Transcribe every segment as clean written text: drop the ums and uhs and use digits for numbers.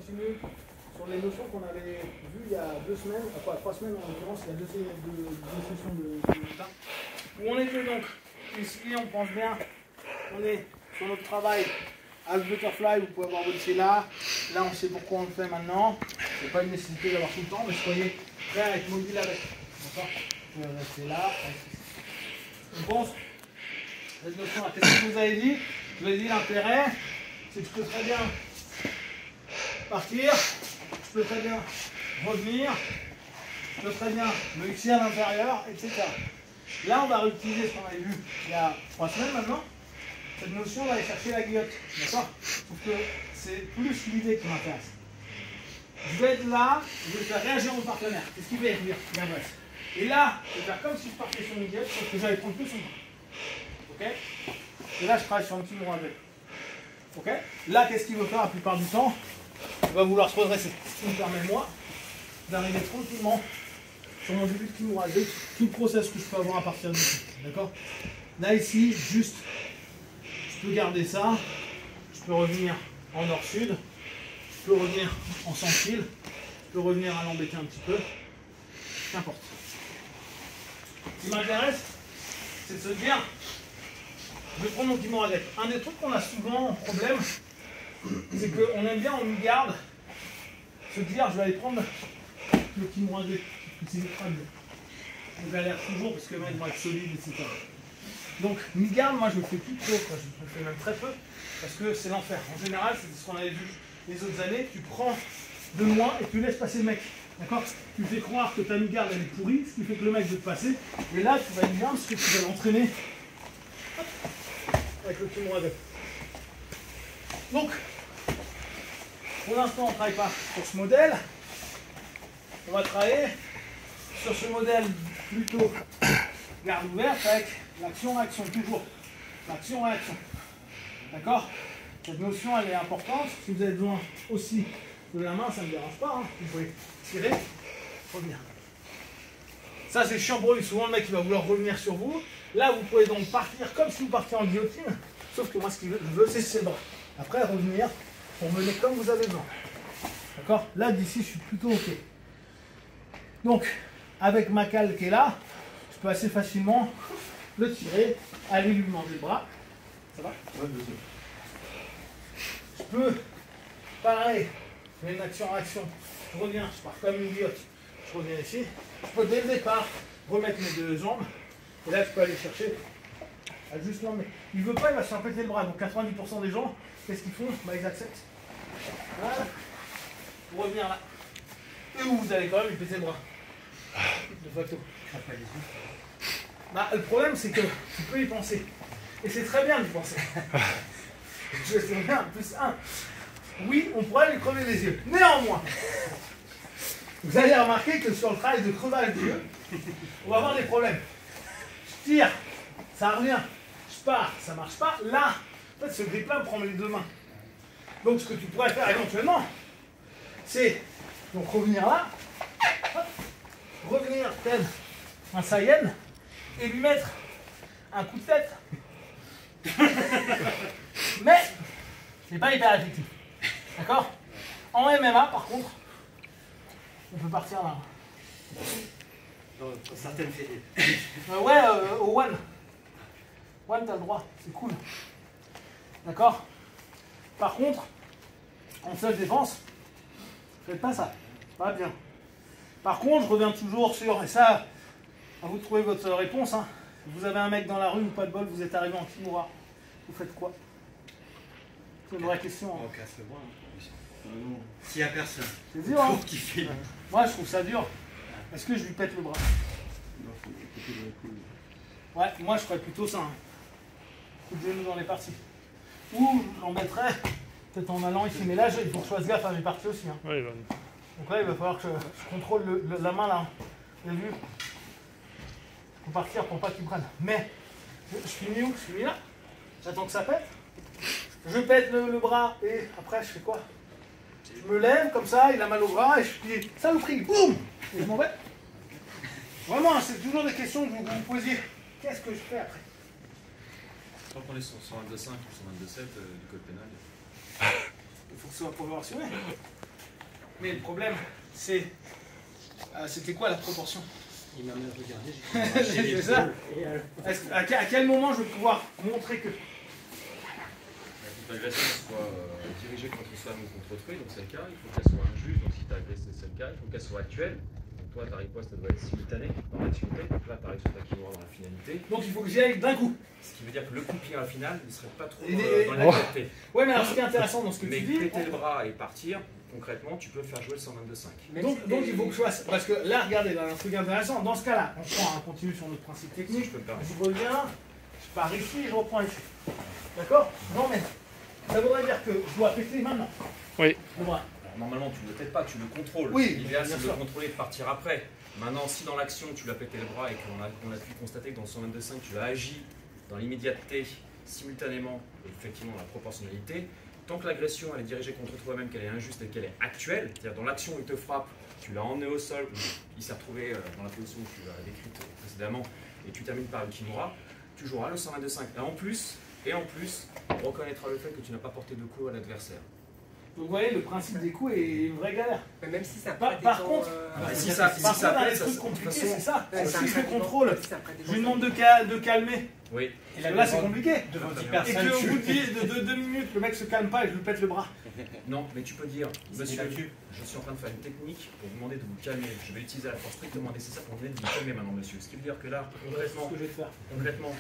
continue sur les notions qu'on avait vues il y a 2 semaines, enfin 3 semaines en l'occurrence, il y a deux sessions de matin. Où on était donc, ici on pense bien, on est sur notre travail Half Butterfly, vous pouvez avoir votre c'est là. Là on sait pourquoi on le fait maintenant. C'est pas une nécessité d'avoir tout le temps, mais soyez prêts à être mobile avec. D'accord? Vous pouvez rester là. On pense, cette notion-là, qu'est-ce que je vous avez dit? Je vous ai dit l'intérêt, c'est que je peux très bien partir, je peux très bien revenir, je peux très bien me fixer à l'intérieur, etc. Là, on va réutiliser ce qu'on avait vu il y a 3 semaines maintenant. Cette notion, on va aller chercher la guillotte. D'accord? Sauf que c'est plus l'idée qui m'intéresse. Je vais être là, je vais faire réagir mon partenaire. Qu'est-ce qu'il va dire? Il m'adresse. Et là, je vais faire comme si je partais sur une guillotte, sauf que j'allais prendre plus son bras. Ok? Et là, je travaille sur un petit bras avec. Ok? Là, qu'est-ce qu'il veut faire la plupart du temps? Il va vouloir se redresser. Ce qui me permet, moi, d'arriver tranquillement sur mon début de Kimura 2, tout le process que je peux avoir à partir d'ici. D'accord? Là, ici, juste, je peux garder ça. Je peux revenir en nord-sud. Je peux revenir en sans-fil. Je peux revenir à l'embêter un petit peu. Qu'importe. Ce qui m'intéresse, c'est de se dire, je vais prendre mon Kimura avec. Un des trucs qu'on a souvent en problème, c'est qu'on aime bien en mi-garde se dire, je vais aller prendre le Kimura 2. C'est ultra bien. On galère toujours parce que le mec va être solide, etc. Donc, mi-garde, moi je le fais plus trop, quoi. Je le fais même très peu, parce que c'est l'enfer. En général, c'est ce qu'on avait vu les autres années, tu prends de moins et tu laisses passer le mec. D'accord? Tu fais croire que ta mi-garde elle est pourrie, ce qui fait que le mec veut te passer, et là tu vas être bien parce que tu vas l'entraîner avec le Kimura 2. Donc, pour l'instant on ne travaille pas sur ce modèle, on va travailler sur ce modèle plutôt garde ouverte avec l'action-réaction, toujours. L'action-réaction. D'accord? Cette notion, elle est importante. Si vous avez besoin aussi de la main, ça ne me dérange pas. Hein. Vous pouvez tirer, revenir. Ça, c'est chiant pour lui. Souvent, le mec, il va vouloir revenir sur vous. Là, vous pouvez donc partir comme si vous partiez en guillotine. Sauf que moi, ce qu'il veut, c'est ses bras. Après, revenir pour mener comme vous avez besoin. D'accord? Là, d'ici, je suis plutôt OK. Donc, avec ma cale qui est là, je peux assez facilement le tirer, aller lui manger le bras. Ça va? Ouais, bien sûr. Je peux, pareil, je fais une action-réaction. Je reviens, je pars comme une guillotte. Je reviens ici. Je peux dès le départ remettre mes 2 jambes. Et là, je peux aller chercher. Juste mais il ne veut pas, il va se faire péter le bras. Donc 90% des gens, qu'est-ce qu'ils font? Bah, ils acceptent. Voilà. Pour revenir là. Et vous allez quand même lui péter le bras. De facto. Bah, le problème, c'est que tu peux y penser. Et c'est très bien d'y penser. Je sais bien, plus 1. Oui, on pourrait lui crever les yeux. Néanmoins, vous allez remarquer que sur le travail de crevage des yeux, on va avoir des problèmes. Je tire, ça revient. Je pars, ça marche pas. Là, en fait, ce grip-là prend les 2 mains. Donc, ce que tu pourrais faire éventuellement, c'est donc revenir là, hop, revenir tel un Saiyan et lui mettre un coup de tête. Mais c'est pas hyper effectif. D'accord? En MMA, par contre, on peut partir là. Dans certaines séries. Ouais, au One. One, t'as le droit, c'est cool. D'accord? Par contre, en self-défense, faites pas ça. Pas bien. Par contre, je reviens toujours sur, et ça, à vous de trouver votre réponse. Hein. Vous avez un mec dans la rue ou pas de bol, vous êtes arrivé en Kimura. Vous faites quoi? C'est une vraie question. Hein. On casse le bras. S'il n'y a personne. C'est dur, hein? Qui fait. Moi, je trouve ça dur. Est-ce que je lui pète le bras? Ouais, moi, je ferais plutôt ça. Hein. Coup de genou dans les parties. Ou j'embêterais, peut-être en allant ici. Mais là, il faut que je fasse gaffe à mes parties aussi. Hein. Ouais, Donc là, il va falloir que je contrôle la main là. Vous avez vu? Il faut partir pour pas qu'il prenne. Mais, je finis où? Je finis là. J'attends que ça pète. Je pète le bras et après, je fais quoi? Je me lève comme ça, il a mal au bras et je dis saloperie, boum! Et je m'en vais. Vraiment, c'est toujours des questions que vous vous posiez. Qu'est-ce que je fais après? Tant qu'on est sur 122.5 ou 122.7 du code pénal. Il faut que ce soit progressionné. Mais le problème, c'est. C'était quoi la proportion? Il m'a même regardé, j'ai C'est ça. À quel moment je vais pouvoir montrer que. L'agression soit dirigée contre soi-même ou contre autrui, donc c'est le cas. Il faut qu'elle soit injuste, donc si tu as agressé, c'est le cas. Il faut qu'elle soit actuelle. Donc toi, ta riposte, elle doit être simultanée dans l'activité. Donc là, tu arrives sur ta kimura dans la finalité. Donc il faut que j'y aille d'un coup. Ce qui veut dire que le coup de pied à la finale ne serait pas trop Il est- dans la qualité. Ouais, mais alors ce qui est intéressant dans ce que Mais tu dis. péter le bras et partir, concrètement, tu peux faire jouer le 122.5. Donc il faut que je fasse. Parce que là, regardez, là, un truc intéressant. Dans ce cas-là, on prend un continue sur notre principe Si technique. je peux me permettre. Je reviens, je pars ici et je reprends ici. D'accord? Non, mais ça voudrait dire que je dois péter maintenant. Oui. Le bras. Alors, normalement, tu ne le pètes pas, tu le contrôles. Oui, l'idéal, bien c'est de le sûr. contrôler et de partir après. Maintenant, si dans l'action, tu l'as pété le bras et qu'on a pu constater que dans le 122.5, tu as agi dans l'immédiateté, simultanément, et effectivement dans la proportionnalité, tant que l'agression elle est dirigée contre toi-même, qu'elle est injuste et qu'elle est actuelle, c'est-à-dire dans l'action où il te frappe, tu l'as emmené au sol, il s'est retrouvé dans la position que tu as décrite précédemment, et tu termines par le kimura, tu joueras le 122.5. Et en plus, on reconnaîtra le fait que tu n'as pas porté de coup à l'adversaire. Donc vous voyez, le principe des coups est une vraie galère. Mais même si ça Par prend des contre, temps, si ça Par contre, dans plaît, les ça- trucs de compliqués, toute façon- c'est ça. ouais, Si ça je prend le des temps, contrôle, même si ça prend des je lui temps, demande de calmer. Oui. Et là, c'est compliqué. Devant 10 Et personnes, qu'au bout de 2 minutes, le mec se calme pas et je lui pète le bras. Non, mais tu peux dire, monsieur, là-dessus. je suis en train de faire une technique pour vous demander de vous calmer. Je vais utiliser la force strictement nécessaire pour vous demander de vous calmer maintenant, monsieur. Ce qui veut dire que là, C'est concrètement, ce que je vais te faire.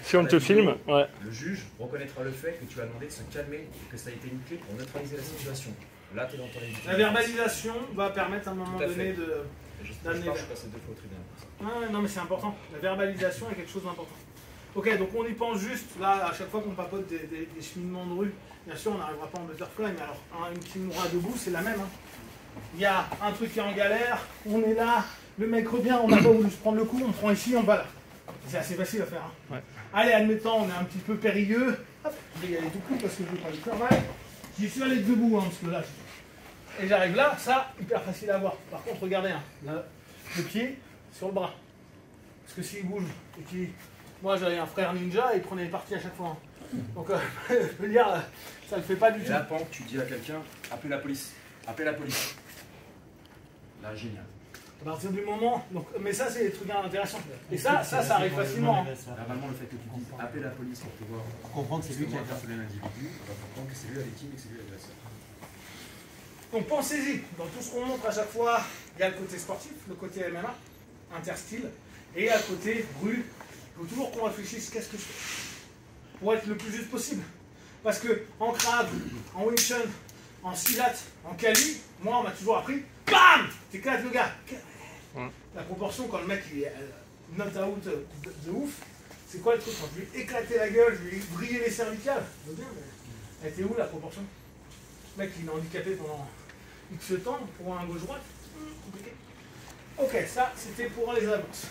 Si on à la te vidéo, filme, ouais. le juge reconnaîtra le fait que tu as demandé de se calmer et que ça a été une clé pour neutraliser la situation. Là, tu es dans ton légitimité. La verbalisation va permettre à un moment Tout à donné fait. de. Je d'amener je vers- suis passé 2 fois au tribunal pour ça. Ah, non, mais c'est important. La verbalisation est quelque chose d'important. Ok, donc on y pense juste, là, à chaque fois qu'on papote des cheminements de rue, bien sûr, on n'arrivera pas en butterfly, mais alors, une kimura debout, c'est la même. Hein. Il y a un truc qui est en galère, on est là, le mec revient, on n'a pas voulu se prendre le coup, on prend ici, on va là. C'est assez facile à faire. Hein. Ouais. Allez, admettons, on est un petit peu périlleux. Hop, je vais y aller tout coup parce que je veux pas le travail. J'y suis allé debout, hein, parce que là, et j'arrive là, ça, hyper facile à voir. Par contre, regardez, hein, là, le pied sur le bras. Parce que s'il bouge, et qu'il... Moi, j'avais un frère ninja, et il prenait les parties à chaque fois. Hein. Donc, je peux dire, ça le fait pas du Et tout. là, pan, tu dis à quelqu'un, appelez la police. Appelez la police. Là, génial. À partir du moment... Donc, mais ça, c'est des trucs intéressants. Et ça arrive facilement. Hein. Normalement, le fait que tu dises, appelez la police pour pouvoir Pour comprendre que c'est lui qui a interpellé l'individu. on va comprendre que c'est lui la victime et que c'est lui l'agresseur. Donc, pensez-y. Dans tout ce qu'on montre à chaque fois, il y a le côté sportif, le côté MMA, interstyle, et il y a le côté rue. Il faut toujours qu'on réfléchisse, qu'est-ce que je fais pour être le plus juste possible. Parce que en Krav, en Wing Chun, en Silat, en Kali, moi on m'a toujours appris, BAM! T'éclates le gars. La proportion quand le mec il est not out de ouf, c'est quoi le truc? Quand je lui ai éclaté la gueule, je lui ai brillé les cervicales. Je veux bien, mais elle était où la proportion? Le mec il est handicapé pendant X temps pour un gauche-droite. Compliqué. Ok, ça c'était pour les avances.